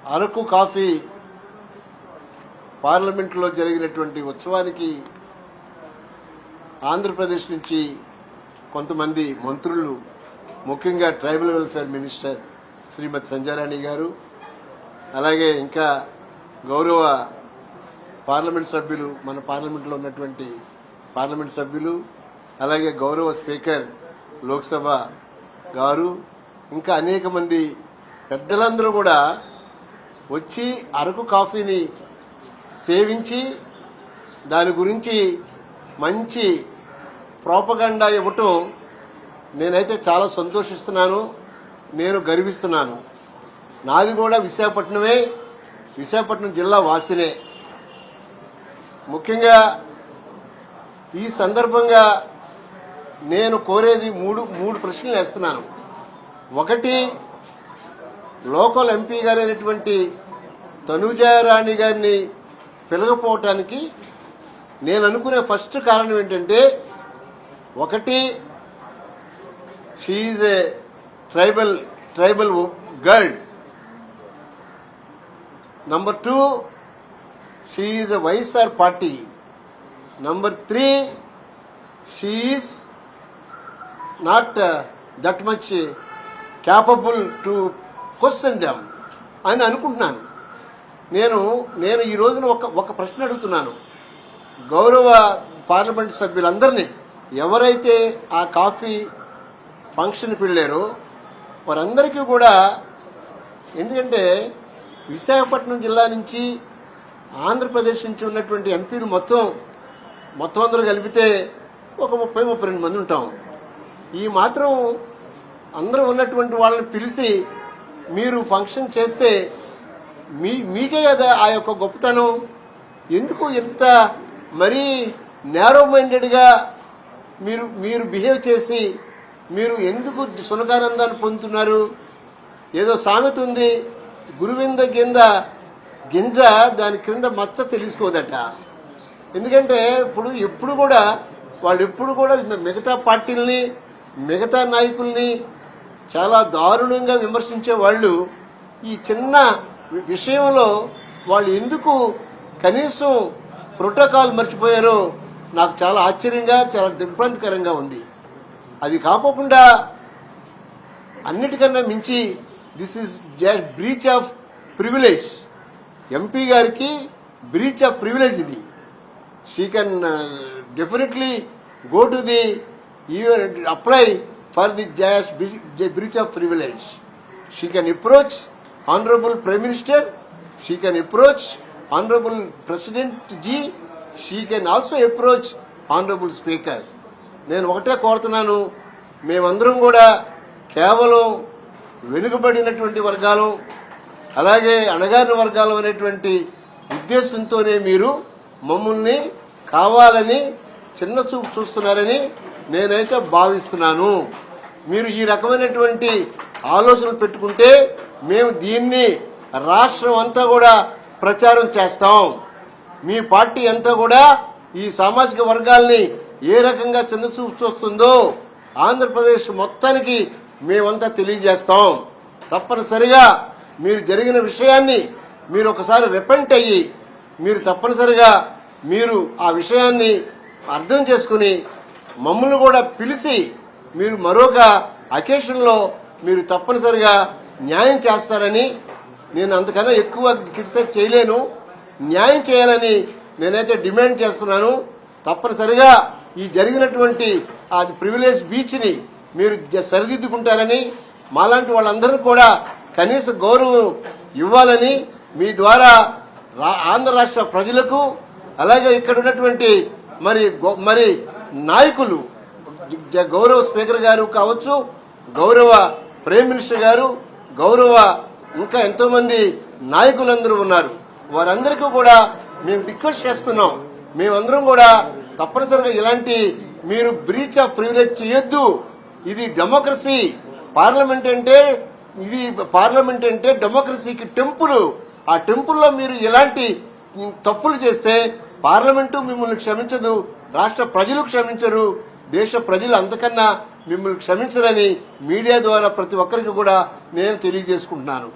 Araku coffee పార్లమెంట్లో జరిగినటువంటి ఉత్సవానికి ఆంధ్రప్రదేశ్ నుంచి కొంతమంది మంత్రులు, ముఖ్యంగా ట్రైబల్ వెల్ఫేర్ మినిస్టర్ శ్రీమతి సంజారాణి గారు, అలాగే ఇంకా గౌరవ పార్లమెంట్ సభ్యులు, మన పార్లమెంట్లో ఉన్నటువంటి పార్లమెంట్ సభ్యులు, అలాగే గౌరవ స్పీకర్ లోక్సభ గారు, ఇంకా అనేక మంది పెద్దలందరూ కూడా వచ్చి అరకు కాఫీని సేవించి దాని గురించి మంచి ప్రోపగండా ఇవ్వటం నేనైతే చాలా సంతోషిస్తున్నాను, నేను గర్విస్తున్నాను. నాది కూడా విశాఖపట్నమే, విశాఖపట్నం జిల్లా వాసినే. ముఖ్యంగా ఈ సందర్భంగా నేను కోరేది మూడు ప్రశ్నలు వేస్తున్నాను. ఒకటి, లోకల్ ఎంపీ గారైనటువంటి తనుజారాణి గారిని పిలకపోవటానికి నేను అనుకునే ఫస్ట్ కారణం ఏంటంటే, ఒకటి, she is a tribal girl. Number 2, she is a YSR party. Number 3, she is not that much capable to question them అని అనుకుంటున్నాను. నేను ఈ రోజున ఒక ప్రశ్న అడుగుతున్నాను. గౌరవ పార్లమెంట్ సభ్యులందరినీ, ఎవరైతే ఆ కాఫీ ఫంక్షన్కి వెళ్ళారో వారందరికీ కూడా, ఎందుకంటే విశాఖపట్నం జిల్లా నుంచి ఆంధ్రప్రదేశ్ నుంచి ఉన్నటువంటి ఎంపీలు మొత్తం అందరూ కలిపితే ఒక 30-32 మంది ఉంటాం. ఈ మాత్రం అందరూ ఉన్నటువంటి వాళ్ళని పిలిచి మీరు ఫంక్షన్ చేస్తే మీకే కదా ఆ యొక్క గొప్పతనం. ఎందుకు ఇంత మరీ నేరో మైండెడ్గా మీరు బిహేవ్ చేసి మీరు ఎందుకు సునకానందాన్ని పొందుతున్నారు? ఏదో సామెత ఉంది, గురువింద కింద గింజ దాని క్రింద మచ్చ తెలుసుకోదట. ఎందుకంటే ఎప్పుడు కూడా మిగతా పార్టీల్ని, మిగతా నాయకుల్ని చాలా దారుణంగా విమర్శించే వాళ్ళు ఈ చిన్న విషయంలో వాళ్ళు ఎందుకు కనీసం ప్రోటోకాల్ మర్చిపోయారో నాకు చాలా ఆశ్చర్యంగా, చాలా దిగ్భ్రాంతికరంగా ఉంది. అది కాకుండా అన్నిటికన్నా మించి this is just breach of privilege. MP గారికి బ్రీచ్ ఆఫ్ ప్రివిలేజ్ ఇది. She can definitely go to the apply for the breach of privilege. She can approach Honorable Prime Minister, she can approach Honorable President Ji, she can also approach Honorable Speaker. నేను ఒకటే కోరుతున్నాను, మేమందరం కూడా కేవలం వెనుకబడినటువంటి వర్గాలు, అలాగే అణగారిన వర్గాలు అనేటువంటి ఉద్దేశంతోనే మీరు మమ్మల్ని కావాలని చిన్న చూపు చూస్తున్నారని నేనైతే భావిస్తున్నాను. మీరు ఈ రకమైనటువంటి ఆలోచనలు పెట్టుకుంటే మేము దీన్ని రాష్ట్రం అంతా కూడా ప్రచారం చేస్తాం. మీ పార్టీ అంతా కూడా ఈ సామాజిక వర్గాల్ని ఏ రకంగా చిన్నచూపు చూస్తుందో ఆంధ్రప్రదేశ్ మొత్తానికి మేమంతా తెలియజేస్తాం. తప్పనిసరిగా మీరు జరిగిన విషయాన్ని మీరు ఒకసారి రిపెంట్ అయ్యి మీరు తప్పనిసరిగా మీరు ఆ విషయాన్ని అర్థం చేసుకుని మమ్మల్ని కూడా పిలిచి మీరు మరొక అకేషన్లో మీరు తప్పనిసరిగా న్యాయం చేస్తారని, నేను అంతకన్నా ఎక్కువ క్రిటిసైజ్ చేయలేను, న్యాయం చేయాలని నేనైతే డిమాండ్ చేస్తున్నాను. తప్పనిసరిగా ఈ జరిగినటువంటి ఆ ప్రివిలేజ్ బీచ్ని మీరు సరిదిద్దుకుంటారని, మాలాంటి వాళ్ళందరినీ కూడా కనీస గౌరవం ఇవ్వాలని మీ ద్వారా ఆంధ్ర రాష్ట్ర ప్రజలకు, అలాగే ఇక్కడ ఉన్నటువంటి మరి నాయకులు, గౌరవ స్పీకర్ గారు కావచ్చు, గౌరవ ప్రైమ్ మినిస్టర్ గారు, గౌరవ ఇంకా ఎంతో మంది నాయకులందరూ ఉన్నారు, వారందరికీ కూడా మేము రిక్వెస్ట్ చేస్తున్నాం. మేమందరం కూడా తప్పనిసరిగా ఇలాంటి మీరు బ్రీచ్ ఆఫ్ ప్రివిలేజ్ చేయొద్దు. ఇది డెమోక్రసీ. పార్లమెంట్ అంటే డెమోక్రసీకి టెంపుల్. ఆ టెంపుల్లో మీరు ఇలాంటి తప్పులు చేస్తే పార్లమెంటు మిమ్మల్ని క్షమించదు, రాష్ట్ర ప్రజలు క్షమించరు, దేశ ప్రజలు అంతకన్నా మిమ్మల్ని క్షమించరని మీడియా ద్వారా ప్రతి ఒక్కరికి కూడా నేను తెలియజేసుకుంటున్నాను.